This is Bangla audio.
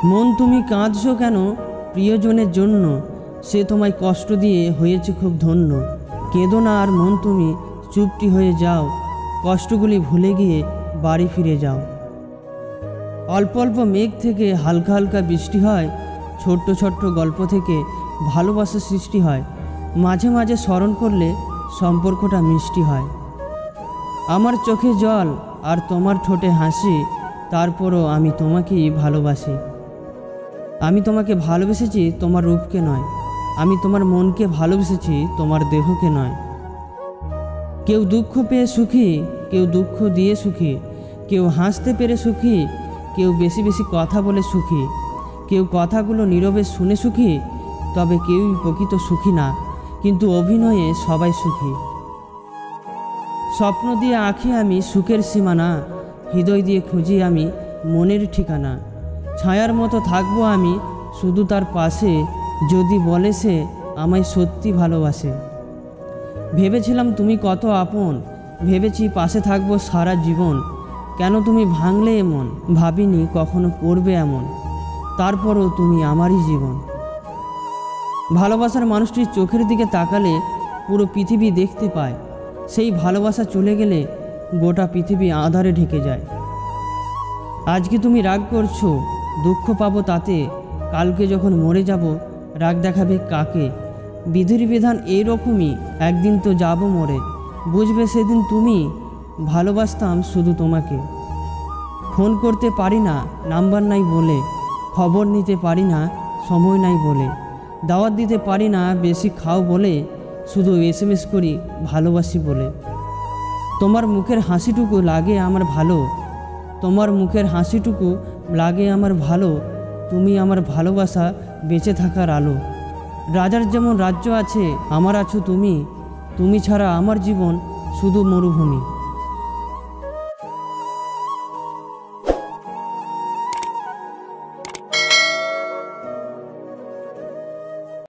মন তুমি কাঁদছো কেন প্রিয়জনের জন্য, সে তোমায় কষ্ট দিয়ে হয়েছে খুব ধন্য। কেঁদো না আর মন তুমি, চুপটি হয়ে যাও, কষ্টগুলি ভুলে গিয়ে বাড়ি ফিরে যাও। অল্প অল্প মেঘ থেকে হালকা হালকা বৃষ্টি হয়, ছোট্ট ছোট্ট গল্প থেকে ভালোবাসা সৃষ্টি হয়। মাঝে মাঝে স্মরণ করলে সম্পর্কটা মিষ্টি হয়। আমার চোখে জল আর তোমার ঠোঁটে হাসি, তারপরও আমি তোমাকেই ভালোবাসি। আমি তোমাকে ভালোবেসেছি তোমার রূপকে নয়, আমি তোমার মনকে ভালোবেসেছি তোমার দেহকে নয়। কেউ দুঃখ পেয়ে সুখী, কেউ দুঃখ দিয়ে সুখী, কেউ হাসতে পেরে সুখী, কেউ বেশি বেশি কথা বলে সুখী, কেউ কথাগুলো নীরবে শুনে সুখী। তবে কেউই প্রকৃত সুখী না, কিন্তু অভিনয়ে সবাই সুখী। স্বপ্ন দিয়ে আঁকি আমি সুখের সীমানা, হৃদয় দিয়ে খুঁজি আমি মনের ঠিকানা। ছায়ার মতো থাকবো আমি শুধু তার পাশে, যদি বলে সে আমায় সত্যি ভালোবাসে। ভেবেছিলাম তুমি কত আপন, ভেবেছি পাশে থাকবো সারা জীবন। কেন তুমি ভাঙলে এমন, ভাবিনি কখনো করবে এমন, তারপরও তুমি আমারই জীবন। ভালোবাসার মানুষটির চোখের দিকে তাকালে পুরো পৃথিবী দেখতে পায়, সেই ভালোবাসা চলে গেলে গোটা পৃথিবী আঁধারে ঢেকে যায়। আজকে তুমি রাগ করছো, দুঃখ পাবো তাতে, কালকে যখন মরে যাব রাগ দেখাবে কাকে। বিধির বিধান এইরকমই, একদিন তো যাব মরে, বুঝবে সেদিন তুমি, ভালোবাসতাম শুধু তোমাকে। ফোন করতে পারি না নাম্বার নাই বলে, খবর নিতে পারি না সময় নাই বলে, দাওয়াত দিতে পারি না বেশি খাও বলে, শুধু SMS করি ভালোবাসি বলে। তোমার মুখের হাসিটুকু লাগে আমার ভালো, তোমার মুখের হাসিটুকু লাগে আমার ভালো, তুমি আমার ভালোবাসা বেঁচে থাকার আলো। রাজার যেমন রাজ্য আছে, আমার আছো তুমি, তুমি ছাড়া আমার জীবন শুধু মরুভূমি।